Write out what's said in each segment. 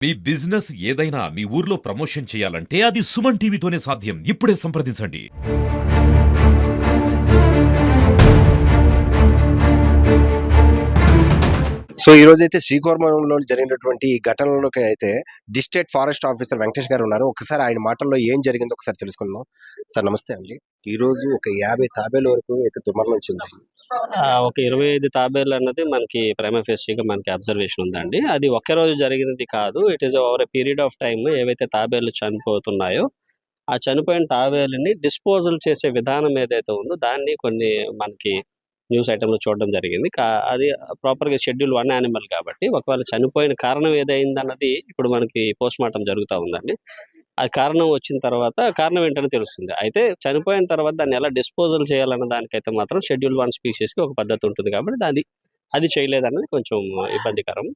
మీ business ఏదైనా మీ ఊర్లో promotion చేయాలంటే అది సుమన్ టీవీతోనే సాధ్యం. ఇప్పుడే సంప్రదించండి. సో ఈ రోజైతే శ్రీకాకుళంలో జరిగినటువంటి ఈ ఘటనలోకి అయితే డిస్ట్రిక్ట్ ఫారెస్ట్ ఆఫీసర్ వెంకటేష్ గారు ఉన్నారు. ఒకసారి ఆయన మాటల్లో ఏం జరిగిందో ఒకసారి తెలుసుకుందాం. సార్ నమస్తే అండి. ఈ రోజు ఒక 50 తాబేల వరకు అయితే దుర్మరణం వచ్చింది. ఒక 25 తాబేలు అన్నది మనకి ప్రైమా ఫేసియల్‌గా మనకి అబ్జర్వేషన్ ఉందండి. అది ఒకే రోజు జరిగినది కాదు. It is over a period of time ఏవైతే తాబేళ్లు చనిపోతున్నాయో, ఆ చనిపోయిన తాబేలుని డిస్పోజల్ చేసే విధానం ఏదైతే ఉందో దాన్ని కొన్ని మనకి న్యూస్ ఐటెమ్‌లో చూడడం జరిగింది. అది ప్రాపర్‌గా షెడ్యూల్ 1 యానిమల్ కాబట్టి ఒకవేళ చనిపోయిన కారణం ఏదైందన్నది ఇప్పుడు మనకి పోస్ట్‌మార్టం జరుగుతా ఉందండి. అది కారణం వచ్చిన తర్వాత కారణం ఏంటని తెలుస్తుంది. అయితే చనిపోయిన తర్వాత దాన్ని ఎలా డిస్పోజల్ చేయాలన్న దానికైతే మాత్రం షెడ్యూల్ 1 స్పీషీస్‌కి ఒక పద్ధతి ఉంటుంది కాబట్టి అది చేయలేదన్నది కొంచెం ఇబ్బందికరం.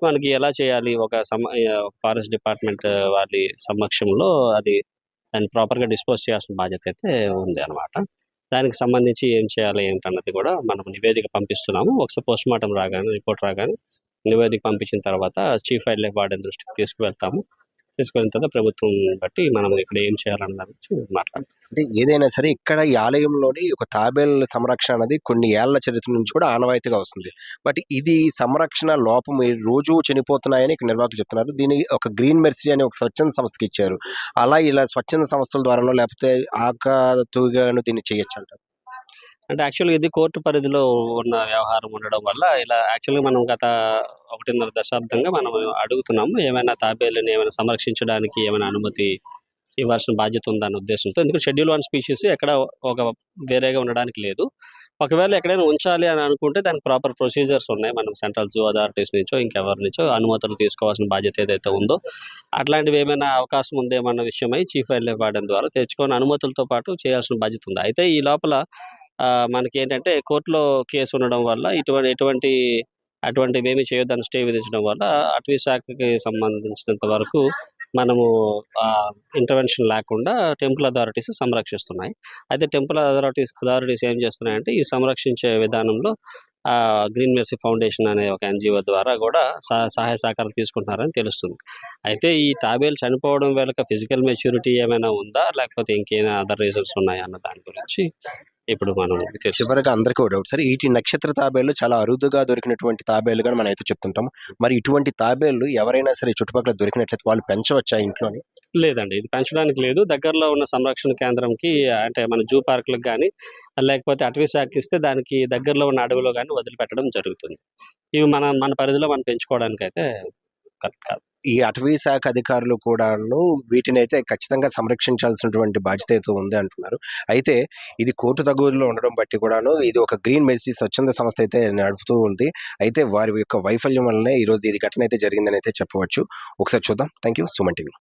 మనకి ఎలా చేయాలి ఫారెస్ట్ డిపార్ట్మెంట్ వారి సమక్షంలో దాన్ని ప్రాపర్‌గా డిస్పోజ్ చేయాల్సిన బాధ్యత అయితే ఉంది అన్నమాట. దానికి సంబంధించి ఏం చేయాలి ఏంటన్నది కూడా మనం నివేదిక పంపిస్తున్నాము. ఒకసారి పోస్ట్‌మార్టం రిపోర్ట్ రాగానే నివేదిక పంపించిన తర్వాత చీఫ్ వైల్డ్ లైఫ్ వార్డెన్ దృష్టికి తీసుకువెళ్తాము. తీసుకెళ్ళిన తర్వాత ప్రభుత్వం బట్టి మనం ఇక్కడ ఏం చేయాలన్న దాని గురించి మాట్లాడతాం. అంటే ఏదైనా సరే ఇక్కడ ఈ ఆలయంలోని ఒక తాబేళ్ల సంరక్షణ అనేది కొన్ని ఏళ్ల చరిత్ర నుంచి కూడా ఆనవాయితీగా వస్తుంది. బట్ ఇది సంరక్షణ లోపం రోజు చనిపోతున్నాయని ఇక్కడ నిర్వాహకులు చెప్తున్నారు. దీన్ని ఒక గ్రీన్ మెర్సీ అనే ఒక స్వచ్ఛంద సంస్థకి ఇచ్చారు. అలా ఇలా స్వచ్ఛంద సంస్థల ద్వారానో లేకపోతే ఆకతుగాను దీన్ని చేయొచ్చు అంటారు. అంటే యాక్చువల్‌గా ఇది కోర్టు పరిధిలో ఉన్న వ్యవహారం ఉండడం వల్ల ఇలా యాక్చువల్‌గా మనం గత 1.5 దశాబ్దంగా మనం అడుగుతున్నాము. ఏమైనా తాబేలుని ఏమైనా సంరక్షించడానికి ఏమైనా అనుమతి ఇవ్వాల్సిన బాధ్యత ఉందన్న ఉద్దేశంతో. ఎందుకంటే షెడ్యూల్ 1 స్పీషీస్ ఎక్కడ వేరేగా ఉండడానికి లేదు. ఒకవేళ ఎక్కడైనా ఉంచాలి అని అనుకుంటే దానికి ప్రాపర్ ప్రొసీజర్స్ ఉన్నాయి. మనం సెంట్రల్ జూ అథారిటీస్ నుంచో ఇంకెవరి నుంచో అనుమతులు తీసుకోవాల్సిన బాధ్యత ఏదైతే ఉందో అట్లాంటివి ఏమైనా అవకాశం ఉందేమన్న విషయమై చీఫ్ వైల్డ్ లైఫ్ వార్డెన్ ద్వారా తెచ్చుకొని అనుమతులతో పాటు చేయాల్సిన బాధ్యత ఉంది. అయితే ఈ లోపల మనకేంటంటే కోర్టులో కేసు ఉండడం వల్ల అటువంటివేమీ చేయొద్దని స్టే విధించడం వల్ల అటవీ శాఖకి సంబంధించినంత వరకు మనము ఇంటర్వెన్షన్ లేకుండా టెంపుల్ అథారిటీస్ సంరక్షిస్తున్నాయి. అయితే టెంపుల్ అథారిటీస్ ఏం చేస్తున్నాయంటే ఈ సంరక్షించే విధానంలో గ్రీన్ మెర్సీ ఫౌండేషన్ అనే ఒక ఎన్‌జీఓ ద్వారా కూడా సహాయ సహకారాలు తీసుకుంటున్నారని తెలుస్తుంది. అయితే ఈ తాబేలు చనిపోవడం వెనుక ఫిజికల్ మెచ్యూరిటీ ఏమైనా ఉందా? లేకపోతే ఇంకేమైనా అదర్ రీజన్స్ ఉన్నాయా అన్న దాని గురించి ఇప్పుడు మనం చివరిగా అందరికీ ఒక డౌట్ సార్. ఈ నక్షత్ర తాబేళ్లు చాలా అరుదుగా దొరికినటువంటి తాబేలుగా మనం అయితే చెప్తుంటాం. మరి ఇటువంటి తాబేళ్లు ఎవరైనా సరే చుట్టుపక్కల దొరికినట్లయితే వాళ్ళు పెంచవచ్చా ఇంట్లోని? లేదండి. ఇది పెంచడానికి లేదు. దగ్గరలో ఉన్న సంరక్షణ కేంద్రంకి అంటే మన జూ పార్కులకు గానీ, లేకపోతే అటవీ శాఖకి ఇస్తే దానికి దగ్గరలో ఉన్న అడవిలో గానీ వదిలిపెట్టడం జరుగుతుంది. ఇవి మన పరిధిలో మనం పెంచుకోవడానికైతే కరెక్ట్ కాదు. ఈ అటవీ శాఖ అధికారులు కూడాను వీటినైతే ఖచ్చితంగా సంరక్షించాల్సినటువంటి బాధ్యత అయితే ఉంది అంటున్నారు. అయితే ఇది కోర్టు దగ్గరలో ఉండడం బట్టి కూడాను ఇది ఒక గ్రీన్ మెర్సీ స్వచ్ఛంద సంస్థ అయితే నడుపుతూ ఉంది. అయితే వారి యొక్క వైఫల్యం వల్లనే ఈరోజు ఇది ఘటన అయితే జరిగిందని అయితే చెప్పవచ్చు. ఒకసారి చూద్దాం. Thank you. సుమన్ టీవీ.